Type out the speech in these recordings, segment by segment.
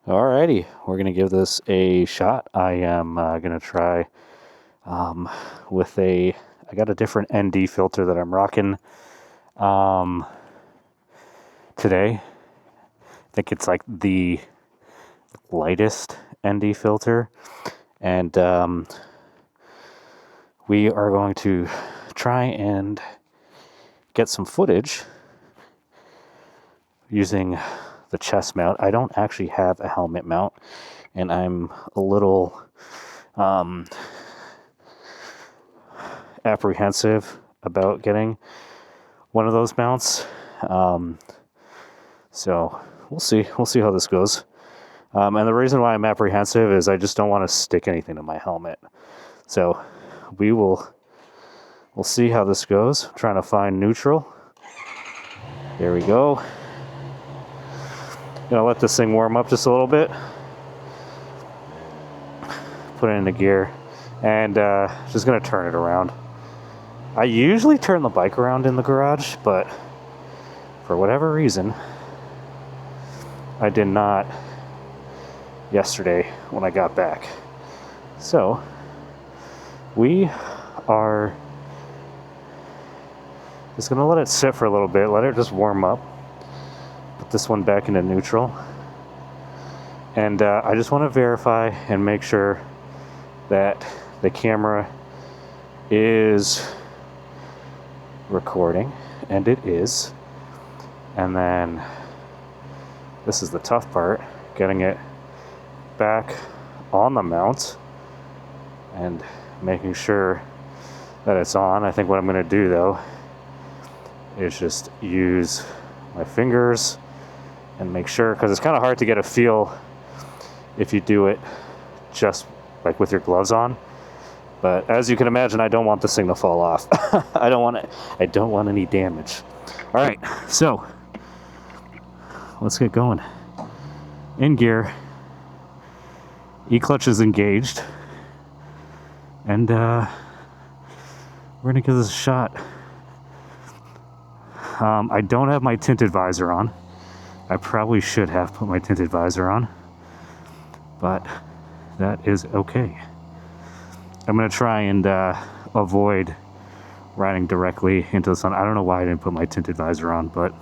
Alrighty, we're gonna give this a shot. I am gonna try with I got a different ND filter that I'm rocking today. I think it's like the lightest ND filter, and we are going to try and get some footage using the chest mount. I don't actually have a helmet mount, and I'm a little apprehensive about getting one of those mounts. So we'll see how this goes. And the reason why I'm apprehensive is I just don't want to stick anything to my helmet. So we'll see how this goes. I'm trying to find neutral. There we go. Gonna let this thing warm up just a little bit. Put it into gear, and just gonna turn it around. I usually turn the bike around in the garage, but for whatever reason, I did not yesterday when I got back. So we are just gonna let it sit for a little bit, let it just warm up. Put this one back into neutral, and I just want to verify and make sure that the camera is recording, and it is. And then this is the tough part, getting it back on the mount and making sure that it's on. I think what I'm going to do though is just use my fingers and make sure, because it's kind of hard to get a feel if you do it just like with your gloves on. But as you can imagine, I don't want this thing to fall off. I don't want any damage. All right, so let's get going. In gear, E-clutch is engaged, and we're gonna give this a shot. I don't have my tinted visor on. I probably should have put my tinted visor on, but that is okay. I'm gonna try and avoid riding directly into the sun. I don't know why I didn't put my tinted visor on, but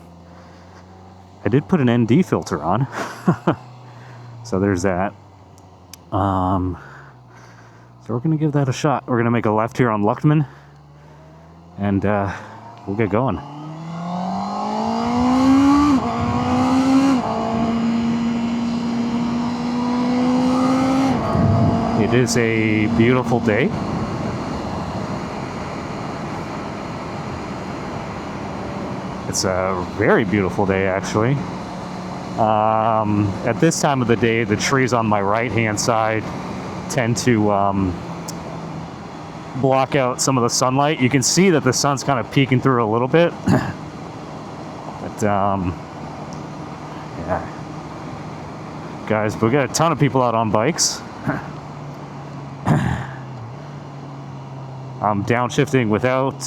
I did put an ND filter on. So there's that. So we're gonna give that a shot. We're gonna make a left here on Luckman, and we'll get going. It is a beautiful day. It's a very beautiful day, actually. At this time of the day, the trees on my right-hand side tend to block out some of the sunlight. You can see that the sun's kind of peeking through a little bit. But, yeah. Guys, we got a ton of people out on bikes. I'm downshifting without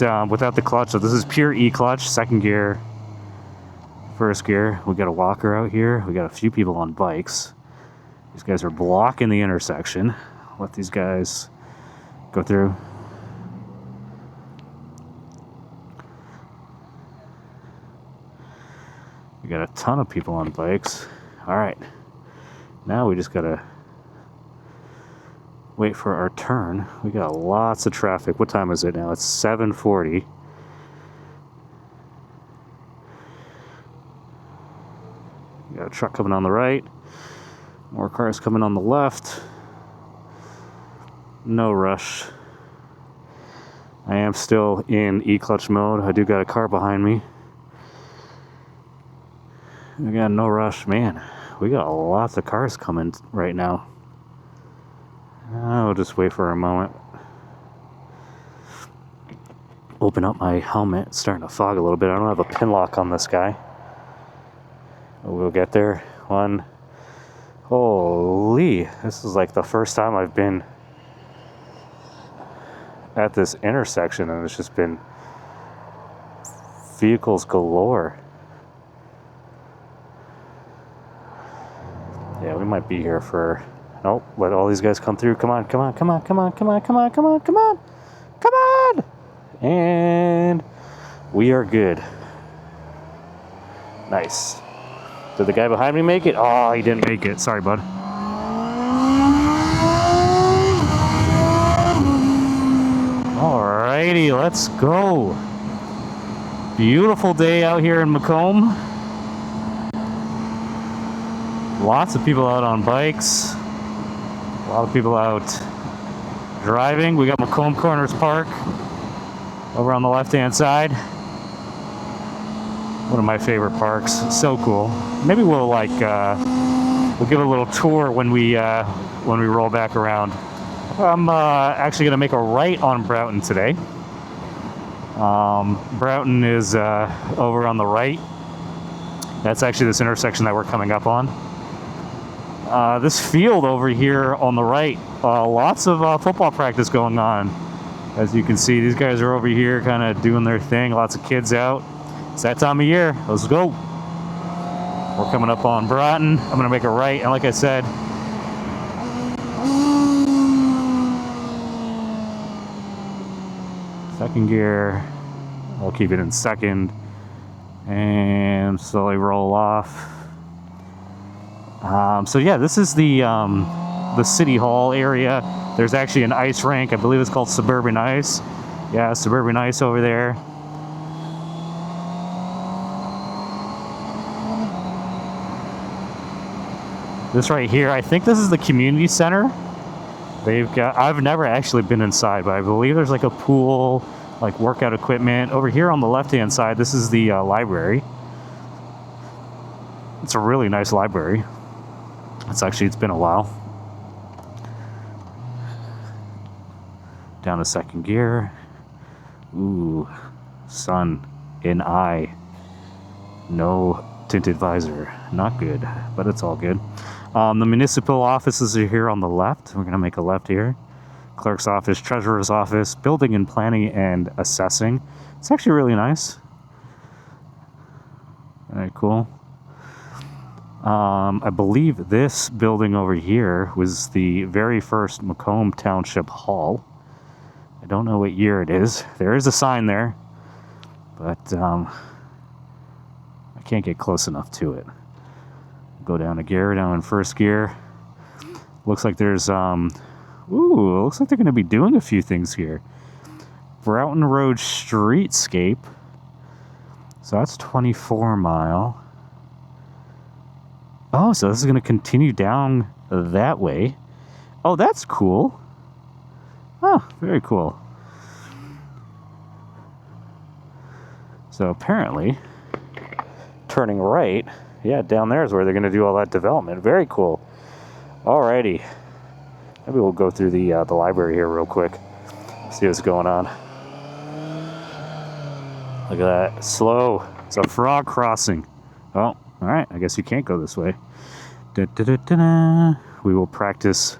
the clutch, so this is pure E-clutch, second gear, first gear. We got a walker out here. We got a few people on bikes. These guys are blocking the intersection. Let these guys go through. We got a ton of people on bikes. All right, now we just gotta wait for our turn. We got lots of traffic. What time is it now? It's 7:40. We got a truck coming on the right. More cars coming on the left. No rush. I am still in E-clutch mode. I do got a car behind me. We got no rush. Man, we got lots of cars coming right now. I'll just wait for a moment. Open up my helmet. It's starting to fog a little bit. I don't have a pin lock on this guy. We'll get there. One. Holy, this is like the first time I've been at this intersection, and it's just been vehicles galore. Yeah, we might be here for... Nope, let all these guys come through. Come on, come on, come on, come on, come on, come on, come on, come on, come on! And we are good. Nice. Did the guy behind me make it? Oh, he didn't make it. Sorry, bud. Alrighty, let's go. Beautiful day out here in Macomb. Lots of people out on bikes. A lot of people out driving. We got Macomb Corners Park over on the left-hand side. One of my favorite parks. So cool. Maybe we'll we'll give it a little tour when we roll back around. I'm actually going to make a right on Broughton today. Broughton is over on the right. That's actually this intersection that we're coming up on. This field over here on the right, lots of football practice going on. As you can see, these guys are over here kind of doing their thing. Lots of kids out. It's that time of year. Let's go. We're coming up on Broughton. I'm going to make a right, and like I said, second gear. I'll keep it in second and slowly roll off. So yeah, this is the City Hall area. There's actually an ice rink. I believe it's called Suburban Ice. Yeah, Suburban Ice over there. This right here, I think this is the community center. They've got, I've never actually been inside, but I believe there's like a pool, like workout equipment. Over here on the left-hand side, this is the library. It's a really nice library. It's been a while. Down to second gear. Ooh, sun in eye. No tinted visor. Not good, but it's all good. The municipal offices are here on the left. We're going to make a left here. Clerk's office, treasurer's office, building and planning and assessing. It's actually really nice. Very cool. I believe this building over here was the very first Macomb Township Hall. I don't know what year it is. There is a sign there, but I can't get close enough to it. Go down a gear, down in first gear. Looks like there's looks like they're going to be doing a few things here. Broughton Road Streetscape. So that's 24 mile. Oh, so this is going to continue down that way. Oh, that's cool. Oh, very cool. So apparently, turning right, yeah, down there is where they're going to do all that development. Very cool. Alrighty. Maybe we'll go through the library here real quick. See what's going on. Look at that. Slow. It's a frog crossing. Oh, alright. I guess you can't go this way. Da, da, da, da, da. We will practice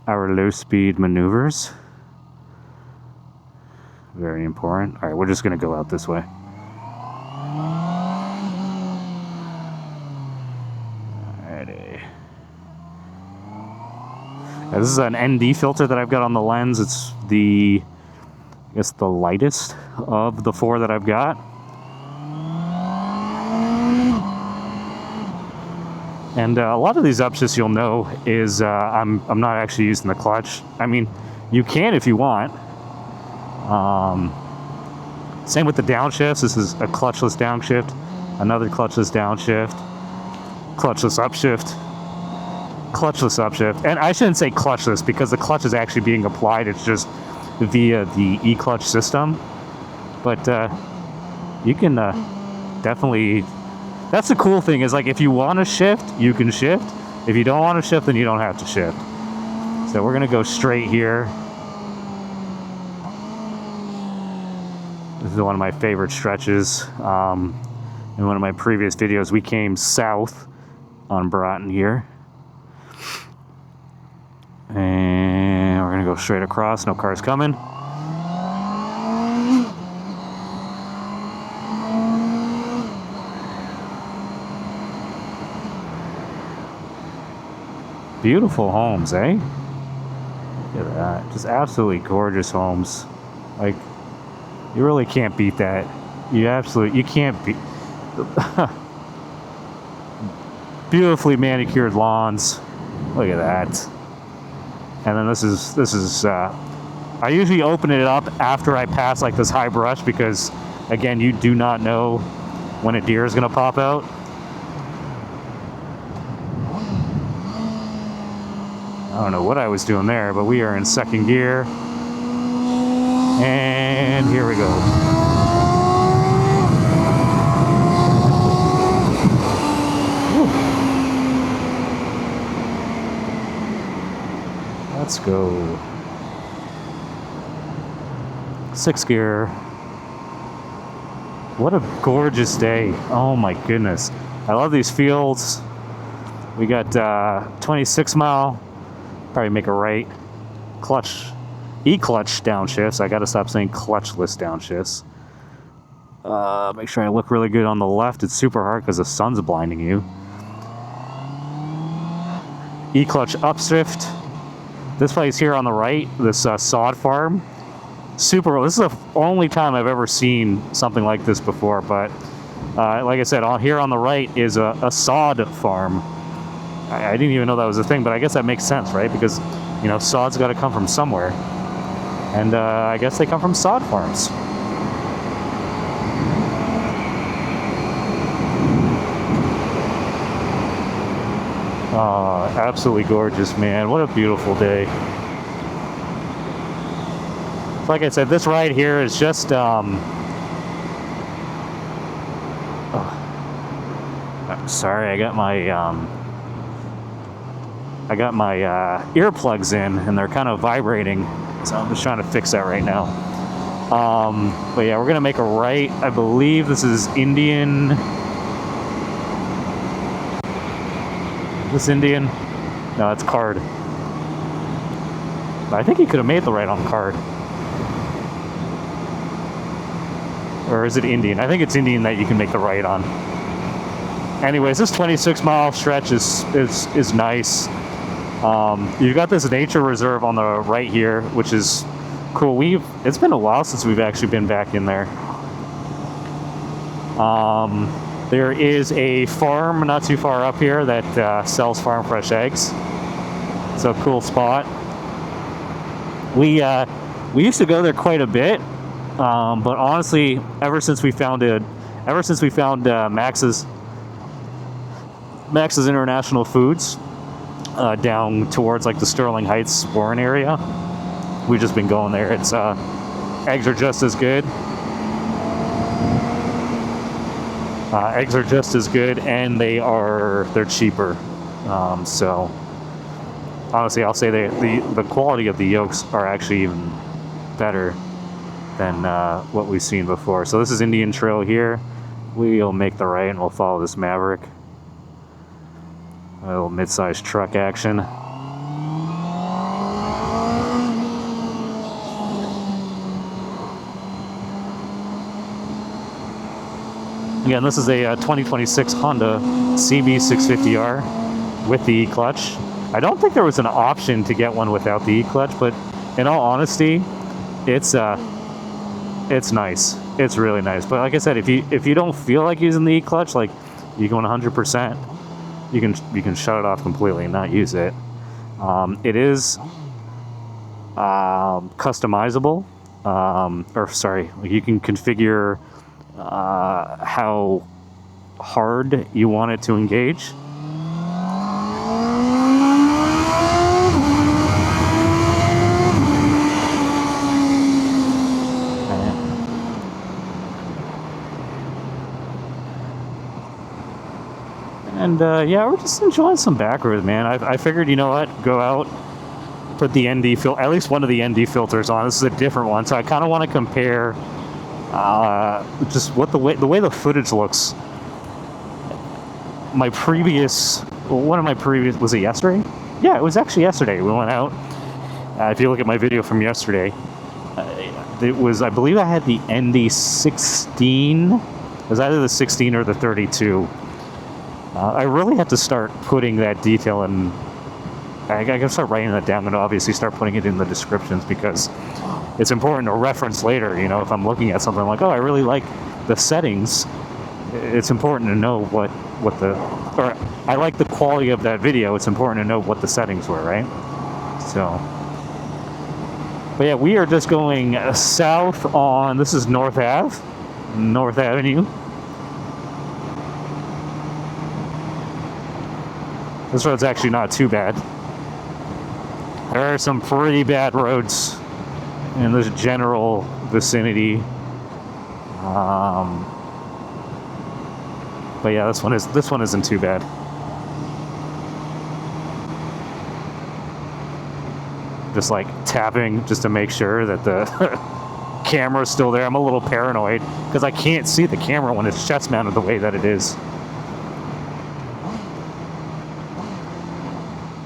our low-speed maneuvers. Very important. Alright, we're just going to go out this way. Alrighty. Now, this is an ND filter that I've got on the lens. It's the, I guess, the lightest of the four that I've got. And a lot of these upshifts, you'll know, is I'm not actually using the clutch. I mean, you can if you want. Same with the downshifts. This is a clutchless downshift, another clutchless downshift, clutchless upshift, clutchless upshift. And I shouldn't say clutchless because the clutch is actually being applied. It's just via the e-clutch system. But you can definitely... That's the cool thing, is like if you want to shift, you can shift. If you don't want to shift, then you don't have to shift. So we're going to go straight here. This is one of my favorite stretches. In one of my previous videos, we came south on Broughton here. And we're going to go straight across. No cars coming. Beautiful homes, eh? Look at that. Just absolutely gorgeous homes. Like, you really can't beat that. You can't beat... Beautifully manicured lawns. Look at that. And then this is I usually open it up after I pass like this high brush because, again, you do not know when a deer is going to pop out. I don't know what I was doing there, but we are in second gear. And here we go. Woo. Let's go. Sixth gear. What a gorgeous day. Oh my goodness. I love these fields. We got 26 mile. Probably make a right. Clutch. E-clutch downshifts. I gotta stop saying clutchless downshifts. Make sure I look really good on the left. It's super hard because the sun's blinding you. E-clutch upshift. This place here on the right, this sod farm. Super. This is the only time I've ever seen something like this before, but like I said, here on the right is a sod farm. I didn't even know that was a thing, but I guess that makes sense, right? Because, you know, sod's got to come from somewhere. And I guess they come from sod farms. Oh, absolutely gorgeous, man. What a beautiful day. Like I said, this ride here is just sorry, I got my earplugs in and they're kind of vibrating, so I'm just trying to fix that right now. But yeah, we're gonna make a right. I believe this is Indian. Is this Indian? No, it's Card. But I think he could have made the right on Card. Or is it Indian? I think it's Indian that you can make the right on. Anyways, this 26 mile stretch is nice. You've got this nature reserve on the right here, which is cool. It's been a while since we've actually been back in there. There is a farm not too far up here that sells farm fresh eggs. It's a cool spot. We used to go there quite a bit. But honestly, ever since we found Max's International Foods down towards like the Sterling Heights Warren area, we've just been going there. It's eggs are just as good. Eggs are just as good, and they're cheaper. So honestly, I'll say the quality of the yolks are actually even better than what we've seen before. So this is Indian Trail here. We'll make the right and we'll follow this Maverick. A little mid-sized truck action. Again, this is a 2026 Honda CB650R with the E-clutch. I don't think there was an option to get one without the E-clutch, but in all honesty, it's nice. It's really nice. But like I said, if you don't feel like using the E-clutch, like you going 100%, you can shut it off completely and not use it. It is customizable. Like you can configure how hard you want it to engage. And yeah, we're just enjoying some Backroads, man. I figured, you know what, go out, put the ND at least one of the ND filters on. This is a different one, so I kind of want to compare just what the way the footage looks. One of my previous, was it yesterday? Yeah, it was actually yesterday. We went out. If you look at my video from yesterday, it was, I believe I had the ND16. It was either the 16 or the 32. I really have to start putting that detail in I gotta start writing that down, and obviously start putting it in the descriptions, because it's important to reference later. You know, if I'm looking at something like, oh, I really like the settings, it's important to know what the, or I like the quality of that video, it's important to know what the settings were, right? So, but yeah, we are just going south on, this is North Avenue. This road's actually not too bad. There are some pretty bad roads in this general vicinity. But yeah, this one isn't too bad. Just like tapping just to make sure that the camera's still there. I'm a little paranoid because I can't see the camera when it's chest mounted the way that it is.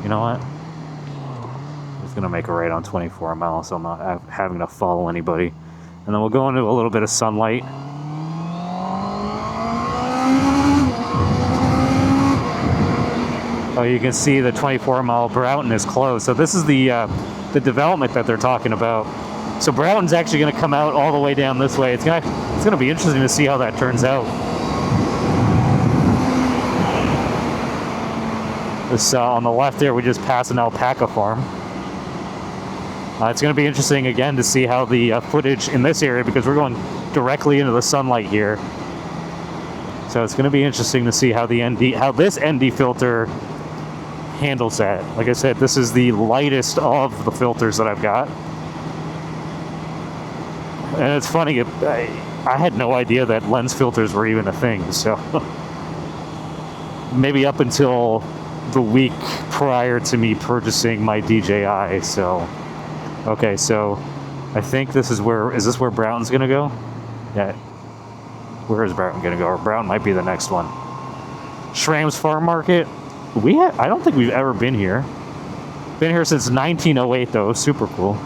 You know what? I'm just gonna make a right on 24 miles, so I'm not having to follow anybody. And then we'll go into a little bit of sunlight. Oh, you can see the 24-mile Broughton is closed. So this is the development that they're talking about. So Broughton's actually going to come out all the way down this way. It's gonna be interesting to see how that turns out. This on the left there, we just passed an alpaca farm. It's going to be interesting again to see how the footage in this area, because we're going directly into the sunlight here. So it's going to be interesting to see how this ND filter handles that. Like I said, this is the lightest of the filters that I've got. And it's funny, I had no idea that lens filters were even a thing, so maybe up until the week prior to me purchasing my DJI. So okay, so I think is this where Broughton's gonna go? Yeah. Where is Broughton gonna go? Or Broughton might be the next one. Schramm's Farm Market. I don't think we've ever been here. Been here since 1908 though. Super cool.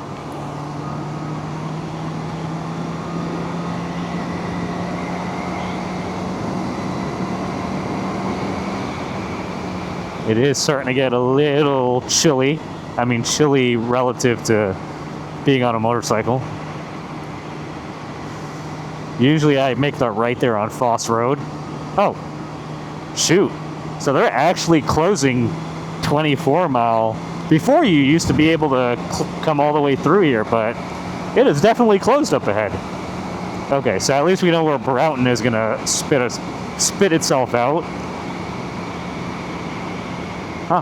It is starting to get a little chilly. I mean, chilly relative to being on a motorcycle. Usually I make that right there on Foss Road. Oh, shoot. So they're actually closing 24 mile. Before, you used to be able to come all the way through here, but it is definitely closed up ahead. Okay, so at least we know where Broughton is gonna spit itself out. Huh.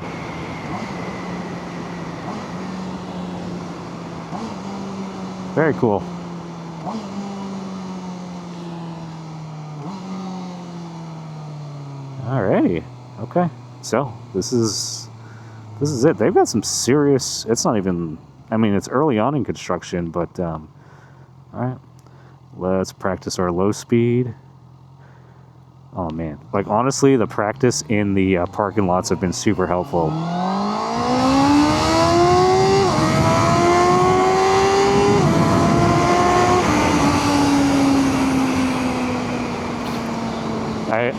Very cool. Alrighty. Okay. So this is it. They've got some serious. It's not even. I mean, it's early on in construction, but all right. Let's practice our low speed. Oh man, like honestly, the practice in the parking lots have been super helpful.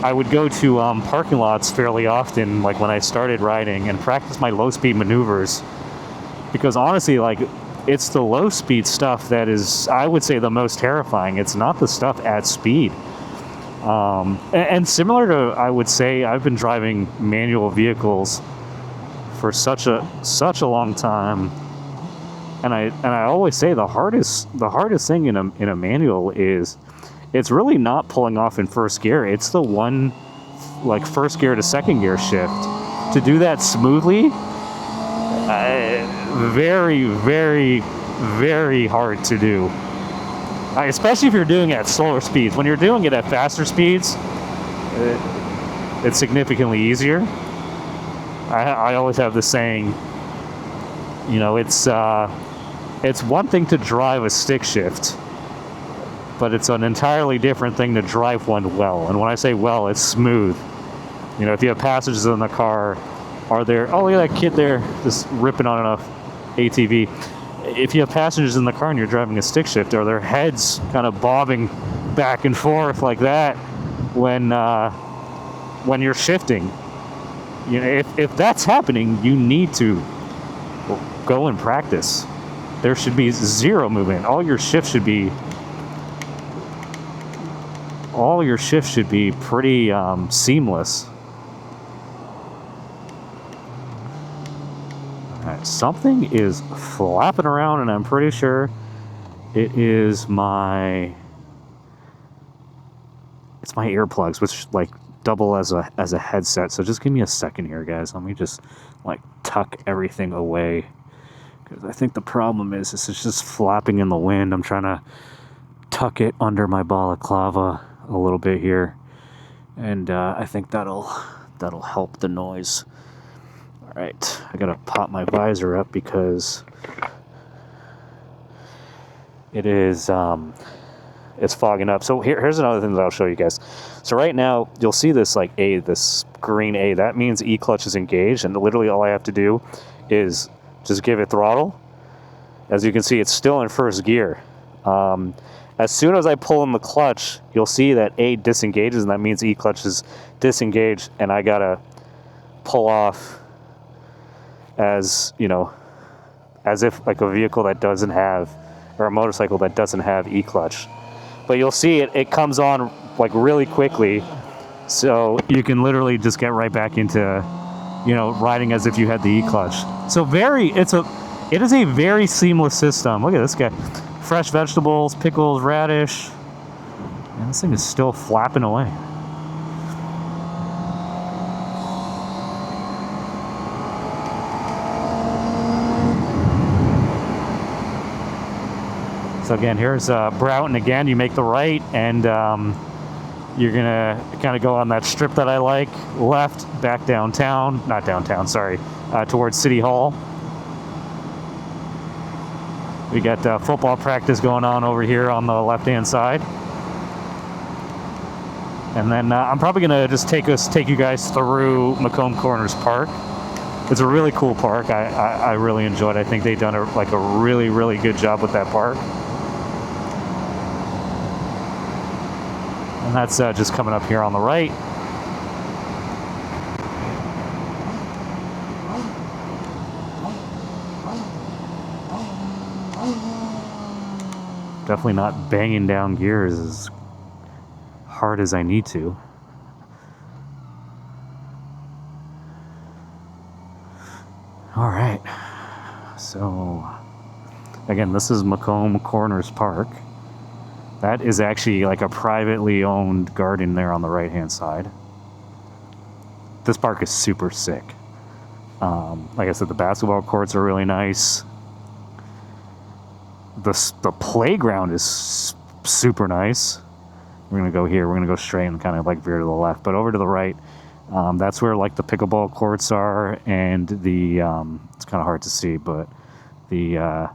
I would go to parking lots fairly often, like when I started riding, and practice my low speed maneuvers, because honestly, like, it's the low speed stuff that is, I would say, the most terrifying. It's not the stuff at speed. And similar to, I would say, I've been driving manual vehicles for such a long time, and I always say the hardest thing in a manual is, it's really not pulling off in first gear. It's the one, like, first gear to second gear shift. To do that smoothly, very, very, very hard to do. Especially if you're doing it at slower speeds. When you're doing it at faster speeds, it's significantly easier. I always have the saying, you know, it's one thing to drive a stick shift, but it's an entirely different thing to drive one well. And when I say well, it's smooth. You know, if you have passengers in the car, oh, look at that kid there just ripping on an ATV. If you have passengers in the car and you're driving a stick shift, are their heads kind of bobbing back and forth like that when you're shifting? You know, if that's happening, you need to Well, go and practice. There should be zero movement. All your shifts should be pretty seamless. Alright, something is flapping around, and I'm pretty sure it is my earplugs, which like double as a headset. So just give me a second here, guys. Let me just like tuck everything away, because I think the problem is this is just flapping in the wind. I'm trying to tuck it under my balaclava a little bit here, and I think that'll help the noise. All right, I gotta pop my visor up because it is it's fogging up. So here's another thing that I'll show you guys. So right now you'll see this like this green A. That means E clutch is engaged, and literally all I have to do is just give it throttle. As you can see, it's still in first gear. As soon as I pull in the clutch, you'll see that A disengages, and that means E clutch is disengaged, and I gotta pull off as, you know, as if like a vehicle that doesn't have, or a motorcycle that doesn't have E clutch. But you'll see it comes on like really quickly, so you can literally just get right back into, you know, riding as if you had the E clutch. So it is a very seamless system. Look at this guy. Fresh vegetables, pickles, radish. And this thing is still flapping away. So again, here's Broughton again. You make the right, and you're gonna kind of go on that strip that I like, left, back downtown, not downtown, sorry, towards City Hall. We got football practice going on over here on the left-hand side. And then I'm probably gonna just take you guys through Macomb Corners Park. It's a really cool park. I really enjoyed it. I think they've done a really, really good job with that park. And that's just coming up here on the right. Definitely not banging down gears as hard as I need to. All right. So, again, this is Macomb Corners Park. That is actually like a privately owned garden there on the right-hand side. This park is super sick. Like I said, the basketball courts are really nice. The playground is super nice. We're gonna go here. We're gonna go straight and kind of like veer to the left, but over to the right. That's where like the pickleball courts are, and the it's kind of hard to see, but the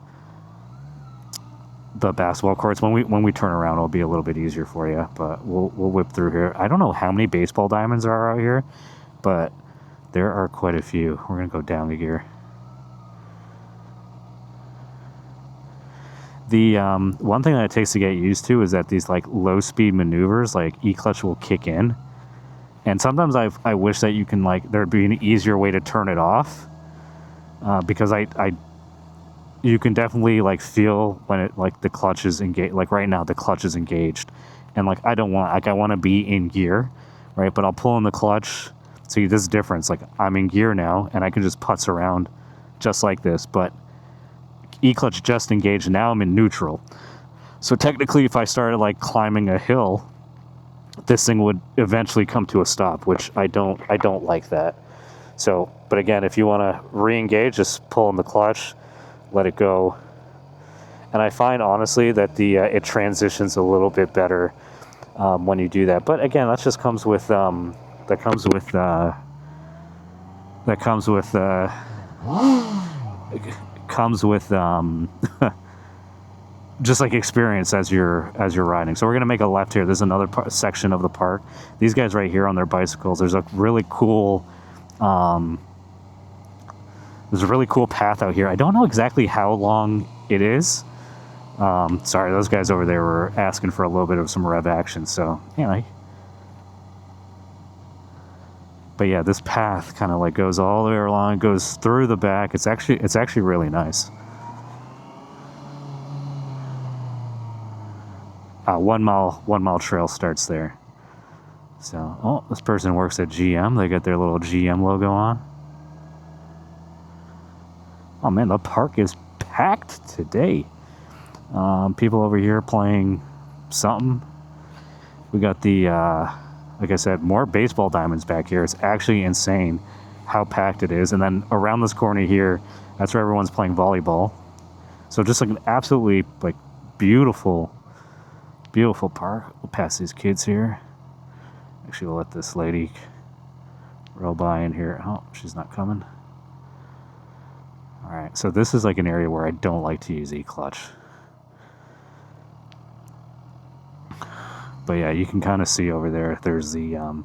basketball courts. When we turn around, it'll be a little bit easier for you, but we'll whip through here. I don't know how many baseball diamonds are out here, but there are quite a few. We're gonna go down the gear. The one thing that it takes to get used to is that these like low speed maneuvers, like E clutch will kick in, and sometimes I wish that you can like there'd be an easier way to turn it off, because you can definitely like feel when it like the clutch is engaged. Like right now the clutch is engaged, and like I want to be in gear, right? But I'll pull in the clutch. See this difference, like I'm in gear now and I can just putz around just like this, but E clutch just engaged, now I'm in neutral. So technically if I started like climbing a hill, this thing would eventually come to a stop, which I don't like that. So, but again, if you want to re-engage, just pull in the clutch, let it go. And I find honestly that the it transitions a little bit better when you do that. But again, that just comes with just like experience as you're riding. So we're gonna make a left here. There's another section of the park. These guys right here on their bicycles. There's a really cool path out here. I don't know exactly how long it is. Sorry, those guys over there were asking for a little bit of some rev action. So anyway, But yeah, this path kind of like goes all the way along, goes through the back. It's actually really nice. 1 mile trail starts there. So, oh, this person works at GM. They got their little GM logo on. Oh man, the park is packed today. People over here playing something. We got the, like I said, more baseball diamonds back here. It's actually insane how packed it is. And then around this corner here, that's where everyone's playing volleyball. So just like an absolutely like beautiful park. We'll pass these kids here. Actually, we'll let this lady roll by in here. Oh, she's not coming. All right, so this is like an area where I don't like to use E-clutch. But yeah, you can kind of see over there, there's the sand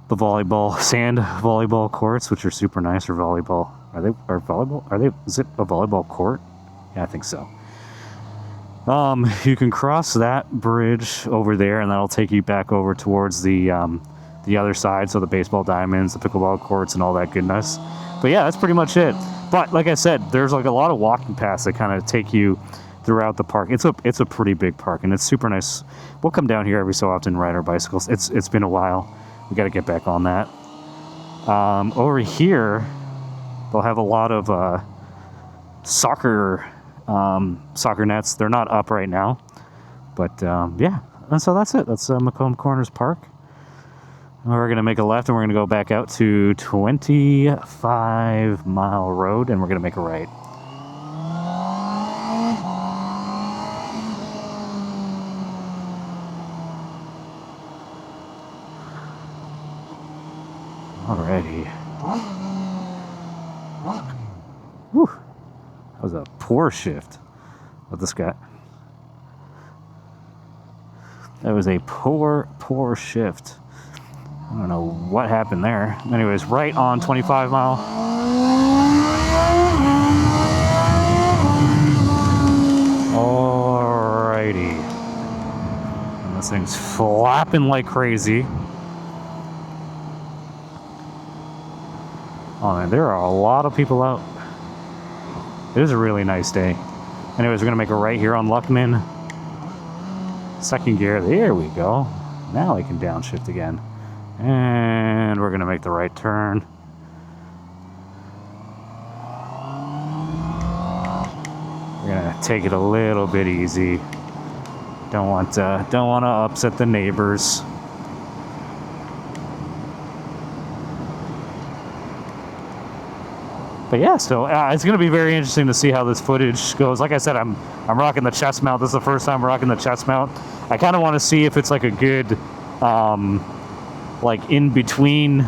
volleyball courts, which are super nice for volleyball. Is it a volleyball court? Yeah, I think so. You can cross that bridge over there, and that'll take you back over towards the other side, so the baseball diamonds, the pickleball courts, and all that goodness. But yeah, that's pretty much it. But like I said, there's like a lot of walking paths that kind of take you throughout the park. It's a pretty big park, and it's super nice. We'll come down here every so often and ride our bicycles. It's been a while. We got to get back on that. Over here, they'll have a lot of soccer nets. They're not up right now, but yeah. And so that's it. That's Macomb Corners Park. We're going to make a left, and we're going to go back out to 25 Mile Road, and we're going to make a right. Alrighty. Whew. That was a poor shift with this guy. That was a poor shift. I don't know what happened there. Anyways, right on 25 Mile. Alrighty. And this thing's flapping like crazy. Oh man, there are a lot of people out. It is a really nice day. Anyways, we're gonna make a right here on Luckman. Second gear, there we go. Now I can downshift again. And we're gonna make the right turn. We're gonna take it a little bit easy. Don't want to upset the neighbors. But yeah, so it's going to be very interesting to see how this footage goes. Like I said, I'm rocking the chest mount. This is the first time rocking the chest mount. I kind of want to see if it's like a good, like in between,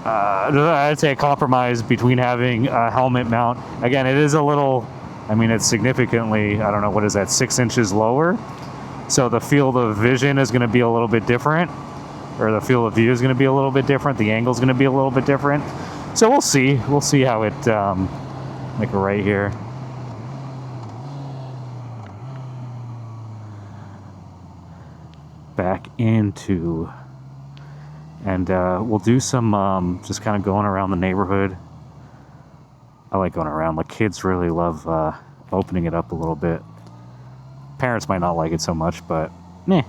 I'd say a compromise between having a helmet mount. Again, it is a little, I mean, it's significantly, I don't know, what is that, 6 inches lower? So the field of vision is going to be a little bit different, or the field of view is going to be a little bit different. The angle is going to be a little bit different. So we'll see. We'll see how it, make a right here. Back into, and we'll do some just kind of going around the neighborhood. I like going around. The kids really love opening it up a little bit. Parents might not like it so much, but meh.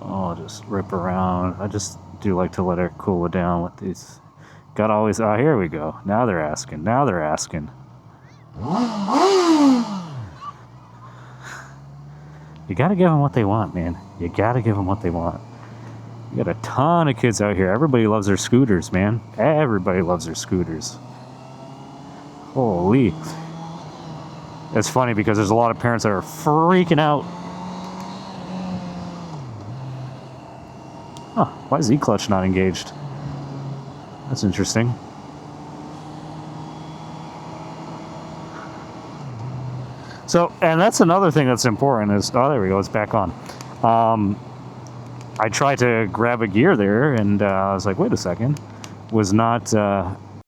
I'll just rip around. I just do like to let it cool it down with these. Gotta always, here we go. Now they're asking. You gotta give them what they want, man. You gotta give them what they want. You got a ton of kids out here. Everybody loves their scooters, man. Everybody loves their scooters. Holy. It's funny because there's a lot of parents that are freaking out. Huh, why is E-clutch not engaged? That's interesting. So, and that's another thing that's important is, oh, there we go, it's back on. I tried to grab a gear there, and I was like, wait a second. Was not